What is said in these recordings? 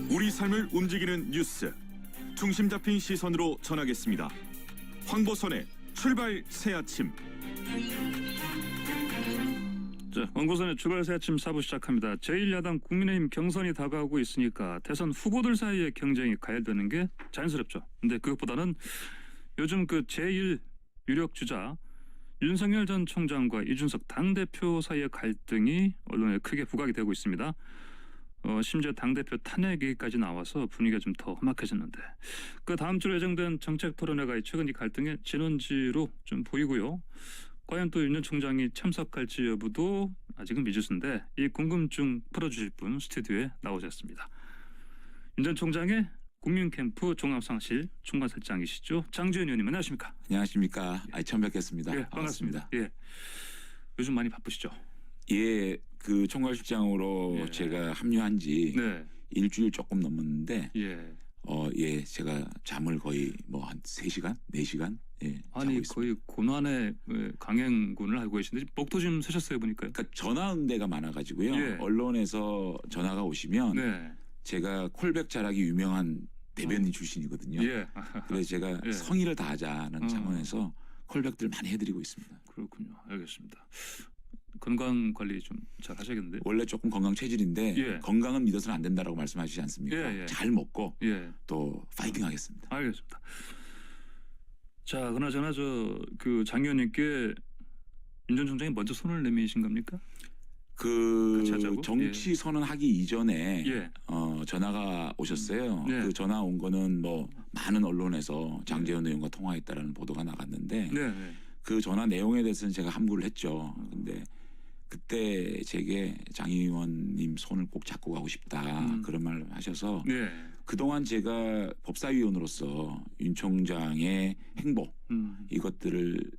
우리 삶을 움직이는 뉴스, 중심 잡힌 시선으로 전하겠습니다. 황보선의 출발 새아침. 자, 황보선의 출발 새아침 4부 시작합니다. 제1야당 국민의힘 경선이 다가오고 있으니까 대선 후보들 사이의 경쟁이 가열되는 게 자연스럽죠. 근데 그것보다는 요즘 그 제1 유력 주자 윤석열 전 총장과 이준석 당대표 사이의 갈등이 언론에 크게 부각이 되고 있습니다. 심지어 당대표 탄핵 얘기까지 나와서 분위기가 좀 더 험악해졌는데, 그 다음 주로 예정된 정책 토론회가 최근 이 갈등의 진원지로 좀 보이고요. 과연 또 윤 전 총장이 참석할지 여부도 아직은 미지수인데, 이 궁금증 풀어주실 분 스튜디오에 나오셨습니다. 윤 전 총장의 국민캠프 종합상실 총괄실장이시죠, 장주현 의원님, 안녕하십니까? 안녕하십니까. 처음 뵙겠습니다. 예, 반갑습니다. 예, 요즘 많이 바쁘시죠? 예, 그 총괄실장으로 예. 제가 합류한 지 네. 일주일 조금 넘었는데, 예. 예, 제가 잠을 거의 뭐 한 3시간, 4시간 예, 자고 아니 있습니다. 거의 고난의 강행군을 하고 계신데 목도 좀 쓰셨어요 보니까요. 그러니까 전화 응대가 많아가지고요. 예. 언론에서 전화가 오시면 네. 제가 콜백 잘하기 유명한 대변인 출신이거든요. 예. 그래서 제가 예. 성의를 다하자는 차원에서 콜백들 많이 해드리고 있습니다. 그렇군요. 알겠습니다. 건강 관리 좀 잘 하셔야겠는데. 원래 조금 건강 체질인데 예. 건강은 믿어서는 안 된다라고 말씀하시지 않습니까? 예, 예. 잘 먹고 예. 또 파이팅하겠습니다. 알겠습니다. 자, 그나저나 그 장 의원님께 윤 전 총장이 먼저 손을 내미신 겁니까? 같이 하자고? 정치 선언하기 이전에 예. 전화가 오셨어요. 네. 그 전화 온 거는 뭐 많은 언론에서 장제원 의원과 통화했다라는 보도가 나갔는데 네. 네. 그 전화 내용에 대해서는 제가 함구를 했죠. 근데 그때 제게 장 의원님 손을 꼭 잡고 가고 싶다 그런 말을 하셔서 네. 그동안 제가 법사위원으로서 윤 총장의 행보 이것들을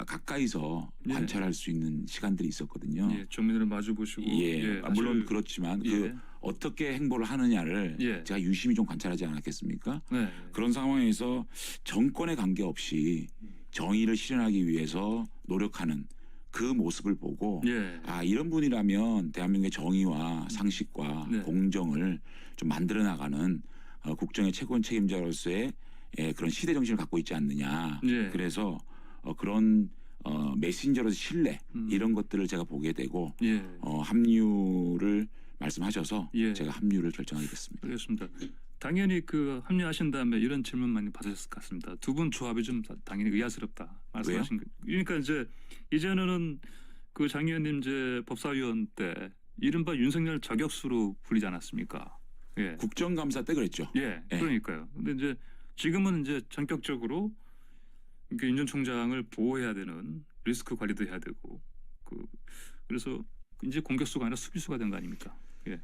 가까이서 예. 관찰할 수 있는 시간들이 있었거든요. 예. 정면으로 마주 보시고. 예, 물론 그렇지만 예. 그 어떻게 행보를 하느냐를 예. 제가 유심히 좀 관찰하지 않았겠습니까? 네. 그런 상황에서 정권에 관계없이 정의를 실현하기 위해서 노력하는 그 모습을 보고 예. 이런 분이라면 대한민국의 정의와 상식과 네. 공정을 좀 만들어 나가는 국정의 최고원 책임자로서의 그런 시대 정신을 갖고 있지 않느냐. 예. 그래서 그런 메신저로서 신뢰 이런 것들을 제가 보게 되고 예. 합류를 말씀하셔서 예. 제가 합류를 결정하게 됐습니다. 알겠습니다. 당연히 그 합류하신 다음에 이런 질문 많이 받으셨을 것 같습니다. 두 분 조합이 좀 당연히 의아스럽다 말씀하신 거. 그러니까 이제는 그 장 의원님 법사위원 때 이른바 윤석열 저격수로 불리지 않았습니까? 예. 국정감사 때 그랬죠. 예. 예. 그러니까요. 근데 지금은 전격적으로 윤 전 총장을 보호해야 되는 리스크 관리도 해야 되고 그래서 이제 공격수가 아니라 수비수가 된 거 아닙니까? 예.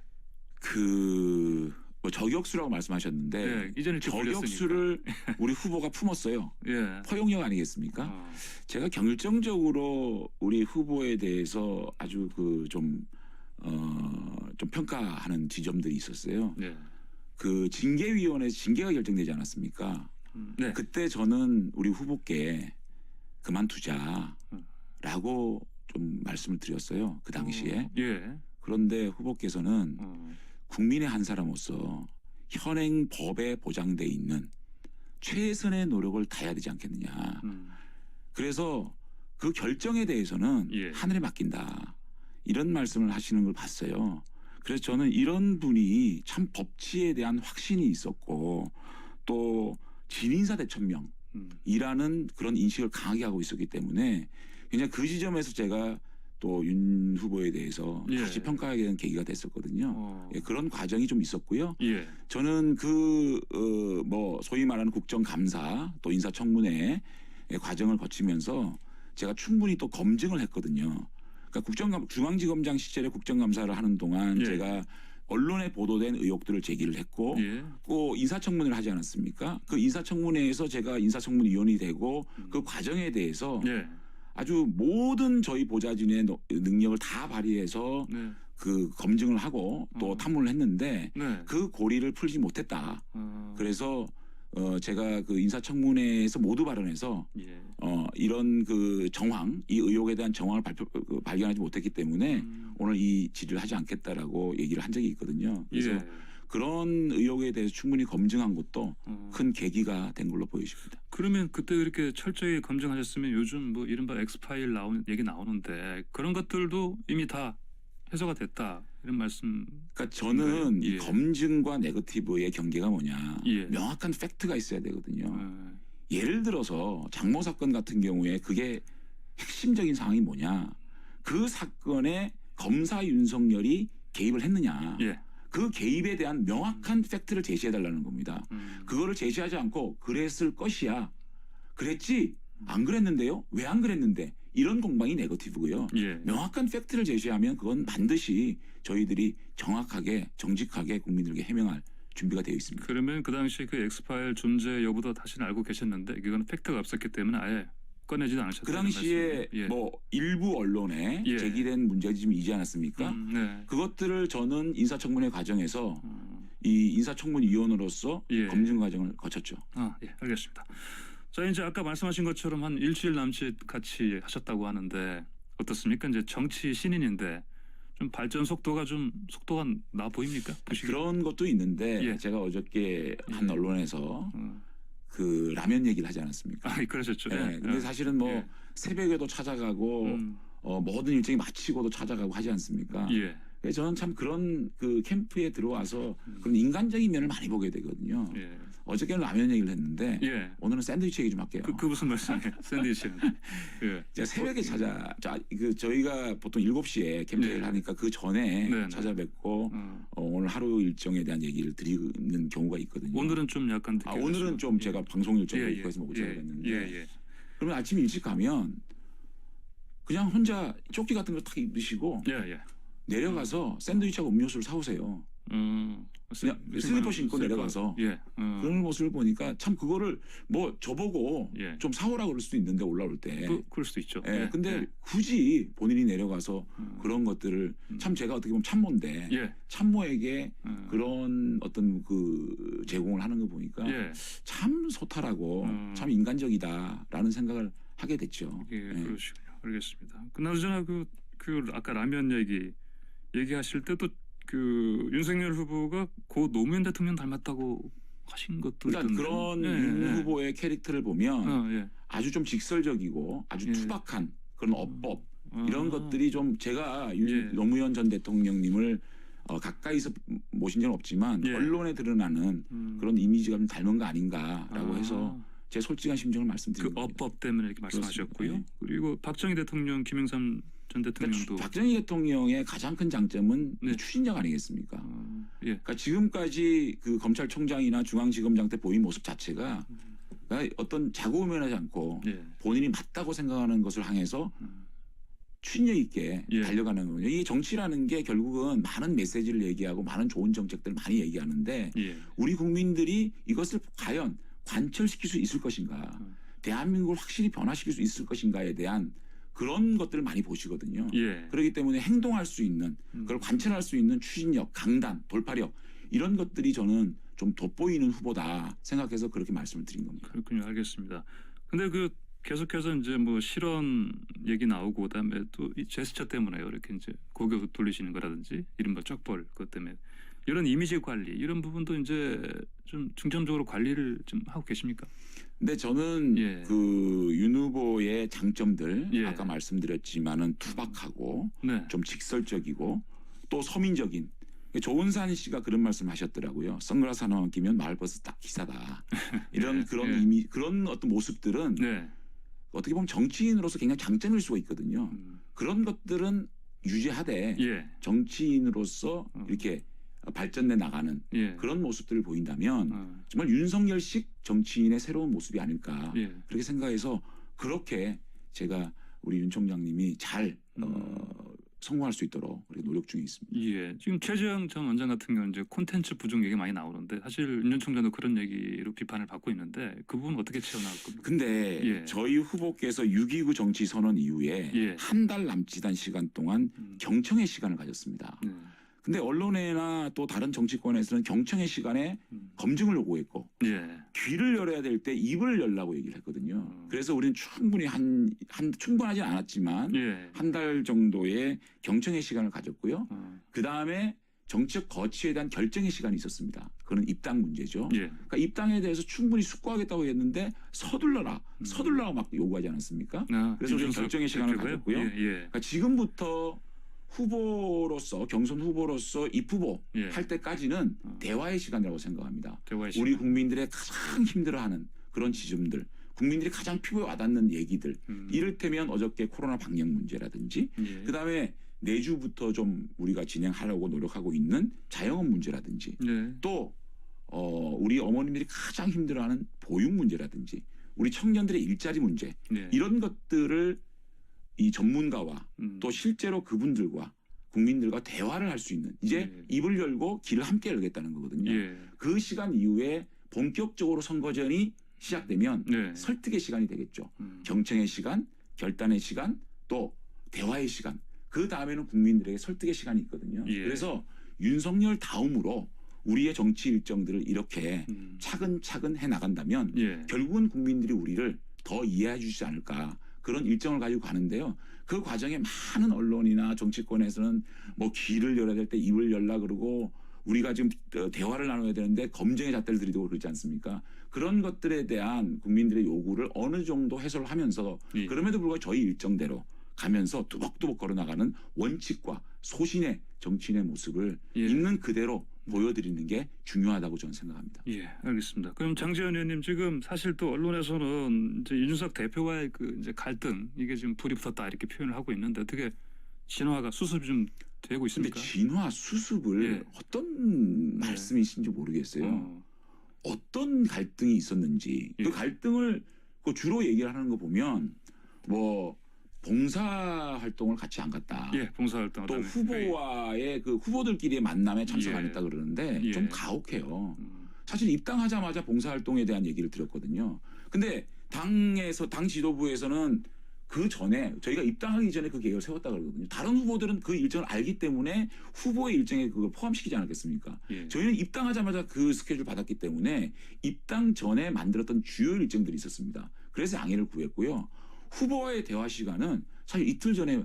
뭐 저격수라고 말씀하셨는데 예, 이제는 이렇게 저격수를 우리 후보가 품었어요. 예. 허용력 아니겠습니까? 제가 결정적으로 우리 후보에 대해서 아주 좀 평가하는 지점들이 있었어요. 예. 그 징계위원회에서 징계가 결정되지 않았습니까? 네. 그때 저는 우리 후보께 그만두자라고 좀 말씀을 드렸어요. 그 당시에. 예. 그런데 후보께서는 국민의 한 사람으로서 현행 법에 보장돼 있는 최선의 노력을 다해야 되지 않겠느냐. 그래서 그 결정에 대해서는 예. 하늘에 맡긴다. 이런 말씀을 하시는 걸 봤어요. 그래서 저는 이런 분이 참 법치에 대한 확신이 있었고 또 진인사 대천명이라는 그런 인식을 강하게 하고 있었기 때문에 그냥 그 지점에서 제가 또 윤 후보에 대해서 예. 다시 평가하게 된 계기가 됐었거든요. 예, 그런 과정이 좀 있었고요. 예. 저는 뭐 소위 말하는 국정감사 또 인사청문회 과정을 거치면서 제가 충분히 또 검증을 했거든요. 그러니까 중앙지검장 시절에 국정감사를 하는 동안 예. 제가 언론에 보도된 의혹들을 제기를 했고 예. 또 인사청문회를 하지 않았습니까? 그 인사청문회에서 제가 인사청문위원이 되고 그 과정에 대해서 예. 아주 모든 저희 보좌진의 능력을 다 발휘해서 네. 그 검증을 하고 또 탐문을 했는데 네. 그 고리를 풀지 못했다. 어. 그래서 제가 그 인사청문회에서 모두 발언해서 예. 이런 그 정황, 이 의혹에 대한 정황을 발견하지 못했기 때문에 오늘 이 질의를 하지 않겠다라고 얘기를 한 적이 있거든요. 그래서 예. 그런 의혹에 대해서 충분히 검증한 것도 큰 계기가 된 걸로 보여집니다. 그러면 그때 그렇게 철저히 검증하셨으면 요즘 뭐 이른바 엑스파일 얘기 나오는데 그런 것들도 이미 다 해소가 됐다 이런 말씀. 그러니까 저는 예. 이 검증과 네거티브의 경계가 뭐냐, 예. 명확한 팩트가 있어야 되거든요. 어, 예를 들어서 장모 사건 같은 경우에 그게 핵심적인 상황이 뭐냐, 그 사건에 검사 윤석열이 개입을 했느냐, 예. 그 개입에 대한 명확한 팩트를 제시해달라는 겁니다. 음. 그거를 제시하지 않고 그랬을 것이야, 그랬지, 안 그랬는데요, 왜 안 그랬는데, 이런 공방이 네거티브고요. 예. 명확한 팩트를 제시하면 그건 반드시 저희들이 정확하게 정직하게 국민들에게 해명할 준비가 되어 있습니다. 그러면 그 당시 그 엑스파일 존재 여부도 다시는 알고 계셨는데 이거는 팩트가 없었기 때문에 아예 꺼내지도 않으셨다. 그 당시에 예. 뭐 일부 언론에 예. 제기된 문제점이 있지 않았습니까? 네. 그것들을 저는 인사청문회 과정에서 음. 이 인사청문위원으로서 예. 검증 과정을 거쳤죠. 예, 알겠습니다. 자, 이제 아까 말씀하신 것처럼 한 일주일 남짓 같이 하셨다고 하는데 어떻습니까? 이제 정치 신인인데 좀 발전 속도가 나 보입니까? 그런 것도 있는데 예. 제가 어저께 한 예. 언론에서 어. 그 라면 얘기를 하지 않았습니까? 그러셨죠. 예. 근데 사실은 뭐 예. 새벽에도 찾아가고 모든 일정이 마치고도 찾아가고 하지 않습니까? 예. 그래서 저는 참 그런 그 캠프에 들어와서 그런 인간적인 면을 많이 보게 되거든요. 예. 어저께는 라면 얘기를 했는데 예. 오늘은 샌드위치 얘기 좀 할게요. 그 무슨 말씀이에요? 샌드위치는. 예. 제가 새벽에 저희가 보통 7시에 캠페인을 네. 하니까 그 전에 네, 네. 찾아뵙고 어. 오늘 하루 일정에 대한 얘기를 드리는 경우가 있거든요. 오늘은 좀 약간 늦게 오늘은 가시고. 좀 제가 방송 일정이 예, 있고 해서 못 찾아뵙는데 예. 그러면 아침 일찍 가면 그냥 혼자 조끼 같은 거 탁 입으시고 예. 내려가서 샌드위치하고 음료수를 사오세요. 그냥 슬리퍼 신고 내려가서 예. 그런 모습을 보니까 참 그거를 뭐 저보고 예. 좀 사오라 그럴 수도 있는데 올라올 때. 그럴 수도 있죠. 예, 근데 굳이 본인이 내려가서 그런 것들을 참 제가 어떻게 보면 참모인데 예. 참모에게 그런 어떤 그 제공을 하는 거 보니까 예. 참 소탈하고 참 인간적이다라는 생각을 하게 됐죠. 예, 예. 그러시군요. 알겠습니다. 그나저나 그 아까 라면 얘기하실 때도 그 윤석열 후보가 고 노무현 대통령 닮았다고 하신 것도 그러니까 있던데. 그런 예, 윤 예. 후보의 캐릭터를 보면 예. 아주 좀 직설적이고 아주 예. 투박한 그런 어법 이런 아. 것들이 좀 제가 예. 노무현 전 대통령님을 가까이서 모신 적은 없지만 예. 언론에 드러나는 그런 이미지가 좀 닮은 거 아닌가라고 아. 해서 제 솔직한 심정을 그 말씀드립니다. 어법 때문에 이렇게 말씀하셨고요. 그렇습니다. 그리고 박정희 대통령, 김영삼 전 대통령도 박정희 대통령의 가장 큰 장점은 네. 추진력 아니겠습니까? 예. 그러니까 지금까지 그 검찰총장이나 중앙지검장 때 보인 모습 자체가 그러니까 어떤 자고우면하지 않고 예. 본인이 맞다고 생각하는 것을 향해서 추진력 있게 예. 달려가는 거거든요. 이 정치라는 게 결국은 많은 메시지를 얘기하고 많은 좋은 정책들을 많이 얘기하는데 예. 우리 국민들이 이것을 과연 관철시킬 수 있을 것인가, 대한민국을 확실히 변화시킬 수 있을 것인가에 대한 그런 것들을 많이 보시거든요. 예. 그렇기 때문에 행동할 수 있는, 그걸 관철할 수 있는 추진력, 강단, 돌파력 이런 것들이 저는 좀 돋보이는 후보다 생각해서 그렇게 말씀을 드린 겁니다. 그렇군요. 알겠습니다. 근데 그 계속해서 이제 뭐 실언 얘기 나오고 그다음에 또 이 제스처 때문에 이렇게 이제 고개 돌리시는 거라든지 이른바 쩍벌 그것 때문에 이런 이미지 관리 이런 부분도 이제 좀 중점적으로 관리를 좀 하고 계십니까? 근데 저는 예. 그 윤 후보의 장점들 예. 아까 말씀드렸지만은 투박하고 네. 좀 직설적이고 또 서민적인 조은산 씨가 그런 말씀하셨더라고요. 선글라스 하나만 끼면 마을버스 딱 기사다. 이런 예. 그런 예. 이미 그런 어떤 모습들은 네. 어떻게 보면 정치인으로서 굉장히 장점일 수가 있거든요. 그런 것들은 유지하되 예. 정치인으로서 이렇게 발전돼 나가는 예. 그런 모습들을 보인다면 정말 윤석열식 정치인의 새로운 모습이 아닐까 예. 그렇게 생각해서 그렇게 제가 우리 윤 총장님이 잘 성공할 수 있도록 그렇게 노력 중에 있습니다. 예. 지금 최재형 전 원장 같은 경우는 이제 콘텐츠 부족 얘기 많이 나오는데 사실 윤 전 총장도 그런 얘기로 비판을 받고 있는데 그 부분 어떻게 채워나갈 겁니까? 근데 예. 저희 후보께서 6.29 정치 선언 이후에 예. 한 달 남짓한 시간 동안 경청의 시간을 가졌습니다. 네. 근데 언론이나 또 다른 정치권에서는 경청의 시간에 검증을 요구했고 예. 귀를 열어야 될 때 입을 열라고 얘기를 했거든요. 그래서 우리는 충분히 충분하진 않았지만 예. 한 달 정도의 경청의 시간을 가졌고요. 어. 그 다음에 정책 거취에 대한 결정의 시간이 있었습니다. 그건 입당 문제죠. 예. 그러니까 입당에 대해서 충분히 숙고하겠다고 했는데 서둘러라 막 요구하지 않았습니까? 아, 그래서 우리는 이준석 결정의 시간을 대표가요? 가졌고요. 예. 예. 그러니까 지금부터 후보로서 경선 후보로서 입후보 예. 할 때까지는 대화의 시간이라고 생각합니다. 대화의 우리 시간. 국민들의 가장 힘들어하는 그런 지점들, 국민들이 가장 피부에 와닿는 얘기들, 이를테면 어저께 코로나 방역 문제라든지, 예. 그다음에 내주부터 좀 우리가 진행하려고 노력하고 있는 자영업 문제라든지, 예. 또 우리 어머님들이 가장 힘들어하는 보육 문제라든지, 우리 청년들의 일자리 문제, 예. 이런 것들을 이 전문가와 또 실제로 그분들과 국민들과 대화를 할 수 있는, 이제 예. 입을 열고 귀를 함께 열겠다는 거거든요. 예. 그 시간 이후에 본격적으로 선거전이 시작되면 네. 설득의 시간이 되겠죠. 경청의 시간, 결단의 시간, 또 대화의 시간. 그 다음에는 국민들에게 설득의 시간이 있거든요. 예. 그래서 윤석열 다음으로 우리의 정치 일정들을 이렇게 차근차근 해 나간다면 예. 결국은 국민들이 우리를 더 이해해 주지 않을까, 그런 일정을 가지고 가는데요. 그 과정에 많은 언론이나 정치권에서는 뭐 귀를 열어야 될 때 입을 열라 그러고, 우리가 지금 대화를 나눠야 되는데 검증의 잣대를 들이대고 그러지 않습니까? 그런 것들에 대한 국민들의 요구를 어느 정도 해소를 하면서 예. 그럼에도 불구하고 저희 일정대로 가면서 뚜벅뚜벅 걸어나가는 원칙과 소신의 정치인의 모습을 예. 있는 그대로 보여드리는 게 중요하다고 저는 생각합니다. 예, 알겠습니다. 그럼 장재현 의원님, 지금 사실 또 언론에서는 이제 이준석 대표와의 그 이제 갈등, 이게 지금 불이 붙었다 이렇게 표현을 하고 있는데, 어떻게 진화가 수습이 좀 되고 근데 있습니까? 진화 수습을 예. 어떤 말씀이신지 모르겠어요. 어떤 갈등이 있었는지, 예. 그 갈등을 그 주로 얘기를 하는 거 보면 뭐 봉사 활동을 같이 안 갔다. 예, 봉사활동. 또 후보와의 그 후보들끼리의 만남에 참석 예. 안 했다 그러는데 예. 좀 가혹해요. 사실 입당하자마자 봉사활동에 대한 얘기를 드렸거든요. 근데 당 지도부에서는 그 전에, 저희가 입당하기 전에 그 계획을 세웠다 그러거든요. 다른 후보들은 그 일정을 알기 때문에 후보의 일정에 그걸 포함시키지 않았겠습니까? 예. 저희는 입당하자마자 그 스케줄 받았기 때문에 입당 전에 만들었던 주요 일정들이 있었습니다. 그래서 양해를 구했고요. 후보와의 대화 시간은 사실 이틀 전에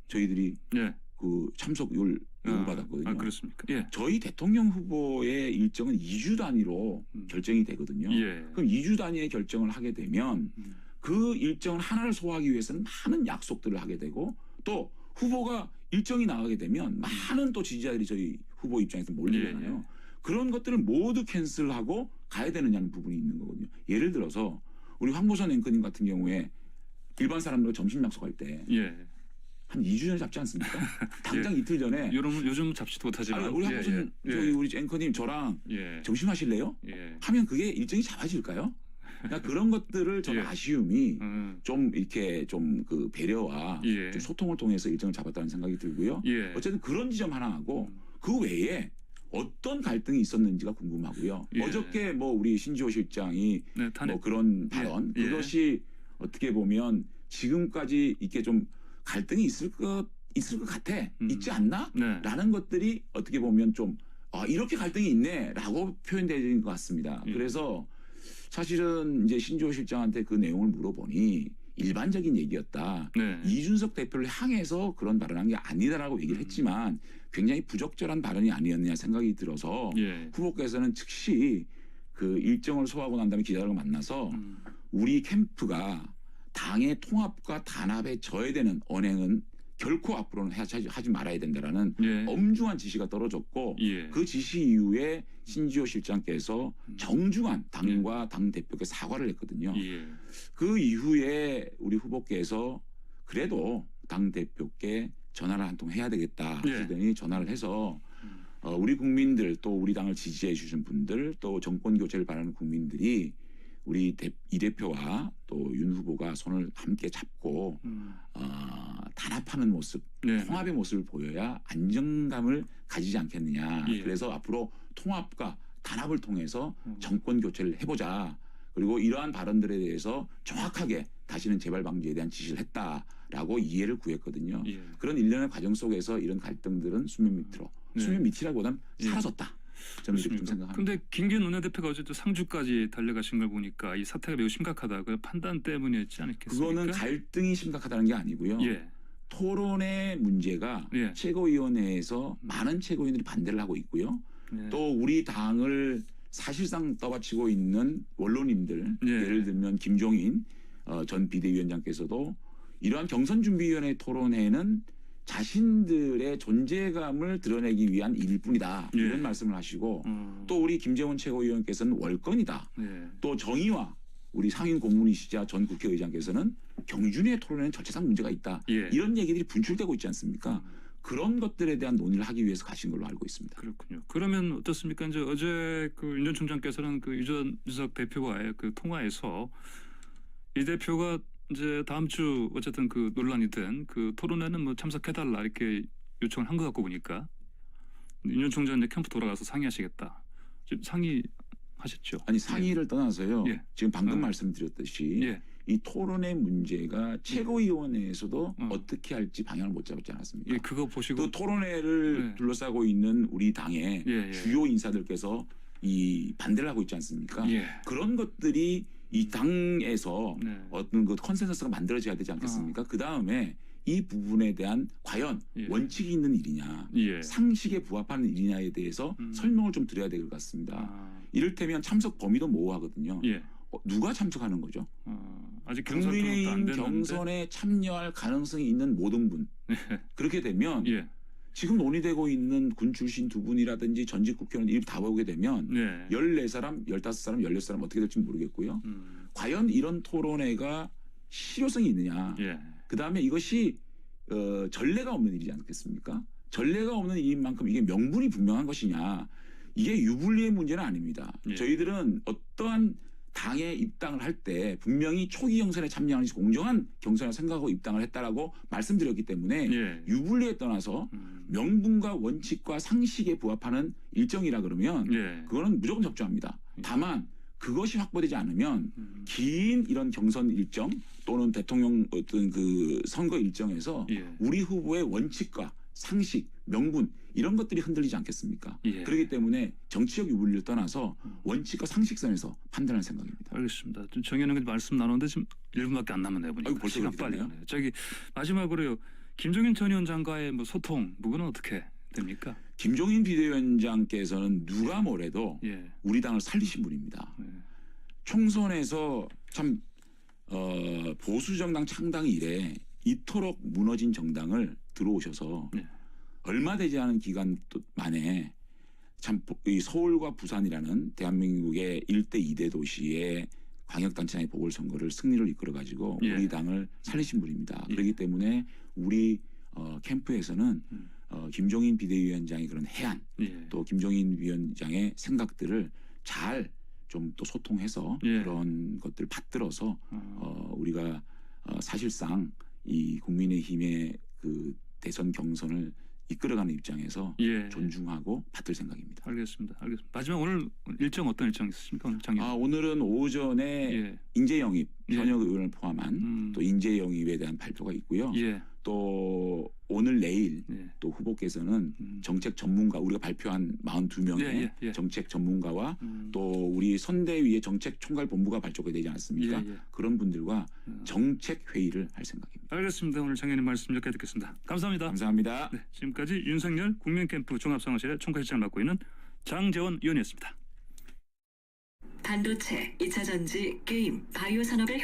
저희들이 예. 그 참석을 요구받았거든요. 아, 그렇습니까? 예. 저희 대통령 후보의 일정은 2주 단위로 결정이 되거든요. 예. 그럼 2주 단위의 결정을 하게 되면 그 일정 하나를 소화하기 위해서는 많은 약속들을 하게 되고, 또 후보가 일정이 나가게 되면 많은 또 지지자들이 저희 후보 입장에서 몰리잖아요. 예. 그런 것들을 모두 캔슬하고 가야 되느냐는 부분이 있는 거거든요. 예를 들어서 우리 황보선 앵커님 같은 경우에 일반 사람들과 점심 약속할 때 예. 한 2주 전에 잡지 않습니까? 당장 이틀 전에. 요즘 잡지도 못하지만. 아니, 우리 황보선 저희 우리 앵커님 저랑 예. 점심 하실래요? 예. 하면 그게 일정이 잡아질까요? 그러니까 그런 것들을 좀 예. 아쉬움이 좀 이렇게 좀 그 배려와 예. 좀 소통을 통해서 일정을 잡았다는 생각이 들고요. 예. 어쨌든 그런 지점 하나 하고 그 외에 어떤 갈등이 있었는지가 궁금하고요. 예. 어저께 뭐 우리 신지호 실장이 네, 탄핵. 뭐 그런 발언, 예. 그것이 어떻게 보면 지금까지 이렇게 좀 갈등이 있을 것 같아, 있지 않나? 네. 라는 것들이 어떻게 보면 좀 이렇게 갈등이 있네라고 표현되는 것 같습니다. 예. 그래서 사실은 이제 신지호 실장한테 그 내용을 물어보니 일반적인 얘기였다. 네. 이준석 대표를 향해서 그런 발언한 게 아니다라고 얘기를 했지만 굉장히 부적절한 발언이 아니었느냐 생각이 들어서 예. 후보께서는 즉시 그 일정을 소화하고 난 다음에 기자들과 만나서 우리 캠프가 당의 통합과 단합에 저해되는 언행은 결코 앞으로는 하지 말아야 된다라는 예. 엄중한 지시가 떨어졌고, 예. 그 지시 이후에 신지호 실장께서 정중한 당과 당 대표께 사과를 했거든요. 예. 그 이후에 우리 후보께서 그래도 당 대표께 전화를 한 통 해야 되겠다 예. 하시더니 전화를 해서 우리 국민들, 또 우리 당을 지지해 주신 분들, 또 정권 교체를 바라는 국민들이 우리 이 대표와 또 윤 후보가 손을 함께 잡고 단합하는 모습, 네. 통합의 모습을 보여야 안정감을 가지지 않겠느냐. 예. 그래서 앞으로 통합과 단합을 통해서 정권 교체를 해보자. 그리고 이러한 발언들에 대해서 정확하게 다시는 재발 방지에 대한 지시를 했다라고 이해를 구했거든요. 예. 그런 일련의 과정 속에서 이런 갈등들은 수면 밑으로, 네. 수면 밑이라기보다는 예. 사라졌다. 저는 이렇게 좀 생각합니다. 근데 김기현 원내대표가 어제도 상주까지 달려가신 걸 보니까 이 사태가 매우 심각하다. 그 판단 때문이었지 않겠습니까? 그거는 갈등이 심각하다는 게 아니고요. 예. 토론의 문제가 예. 최고위원회에서 많은 최고위원들이 반대를 하고 있고요. 예. 또 우리 당을 사실상 떠받치고 있는 원로님들, 예. 예를 들면 김종인 전 비대위원장께서도 이러한 경선준비위원회 토론회는 자신들의 존재감을 드러내기 위한 일일 뿐이다. 예. 이런 말씀을 하시고 또 우리 김재원 최고위원께서는 월권이다. 예. 또 정의와 우리 상임 고문이시자 전 국회의장께서는 경준위의 토론에는 절차상 문제가 있다. 예. 이런 얘기들이 분출되고 있지 않습니까? 그런 것들에 대한 논의를 하기 위해서 가신 걸로 알고 있습니다. 그렇군요. 그러면 어떻습니까? 이제 어제 그 윤 전 총장께서는 그 유전석 대표와의 그 통화에서 이 대표가 이제 다음 주 어쨌든 그 논란이 된 그 토론회는 뭐 참석해달라 이렇게 요청을 한 것 같고 보니까 윤 전 총장 이제 캠프 돌아가서 상의하시겠다. 지금 상의하셨죠? 아니 상의를 떠나서요. 예. 지금 방금 말씀드렸듯이 예. 이 토론의 문제가 최고위원회에서도 어. 어떻게 할지 방향을 못 잡지 않았습니까? 예, 그거 보시고 또 토론회를 예. 둘러싸고 있는 우리 당의 예, 예. 주요 인사들께서 이 반대를 하고 있지 않습니까? 예. 그런 것들이 이 당에서 네. 어떤 그 컨센서스가 만들어져야 되지 않겠습니까? 그 다음에 이 부분에 대한 과연 예. 원칙이 있는 일이냐, 예. 상식에 부합하는 일이냐에 대해서 설명을 좀 드려야 될 것 같습니다. 아, 이를테면 참석 범위도 모호하거든요. 예. 누가 참석하는 거죠? 아직 경선 통합도 안 국민의힘 됐는데. 경선에 참여할 가능성이 있는 모든 분. 그렇게 되면 예. 지금 논의되고 있는 군 출신 두 분이라든지 전직 국회의원 이름 다 보게 되면 네. 14사람, 15사람, 16사람 어떻게 될지 모르겠고요. 과연 이런 토론회가 실효성이 있느냐. 예. 그다음에 이것이 전례가 없는 일이지 않겠습니까? 전례가 없는 일인 만큼 이게 명분이 분명한 것이냐. 이게 유불리의 문제는 아닙니다. 예. 저희들은 어떠한 당에 입당을 할 때 분명히 초기 경선에 참여하는 공정한 경선을 생각하고 입당을 했다라고 말씀드렸기 때문에 예. 유불리에 떠나서 명분과 원칙과 상식에 부합하는 일정이라 그러면 예. 그거는 무조건 적중합니다. 다만 그것이 확보되지 않으면 긴 이런 경선 일정 또는 대통령 어떤 그 선거 일정에서 예. 우리 후보의 원칙과 상식, 명분 이런 것들이 흔들리지 않겠습니까? 예. 그렇기 때문에 정치적 유불리를 떠나서 원칙과 상식선에서 판단할 생각입니다. 알겠습니다. 좀 정해놓은 말씀 나누는데 지금 1분밖에 안 남았네요. 보니까. 아이고, 벌써 시간 그렇게 빨리 됐네요. 가네요. 저기 마지막으로요. 김종인 전 위원장과의 뭐 소통, 그거는 어떻게 됩니까? 김종인 비대위원장께서는 누가 뭐래도 예. 우리 당을 살리신 분입니다. 예. 총선에서 참 보수 정당 창당 이래 이토록 무너진 정당을 들어오셔서 네. 얼마 되지 않은 기간 만에 참 이 서울과 부산이라는 대한민국의 1대 2대 도시의 광역단체장의 보궐선거를 승리를 이끌어가지고 예. 우리 당을 살리신 분입니다. 예. 그렇기 때문에 우리 캠프에서는 김종인 비대위원장의 그런 해안 예. 또 김종인 위원장의 생각들을 잘 좀 또 소통해서 예. 그런 것들을 받들어서 우리가 사실상 이 국민의힘의 그 대선 경선을 이끌어가는 입장에서 예. 존중하고 받들 생각입니다. 알겠습니다. 알겠습니다. 마지막 오늘 일정 어떤 일정 있으십니까? 오늘 장님. 오늘은 오전에 예. 인재 영입 예. 현역 의원을 포함한 또 인재 영입에 대한 발표가 있고요. 예. 또 오늘 내일 예. 또 후보께서는 정책 전문가 우리가 발표한 42명의 예, 예. 정책 전문가와 또 우리 선대위의 정책 총괄 본부가 발족이 되지 않았습니까? 예, 예. 그런 분들과 정책 회의를 할 생각입니다. 알겠습니다. 오늘 장관님 말씀 여기까지 듣겠습니다. 감사합니다. 감사합니다. 네, 지금까지 윤석열 국민캠프 종합상황실의 총괄실장을 맡고 있는 장재원 의원이었습니다. 반도체, 2차 전지, 게임, 바이오 산업을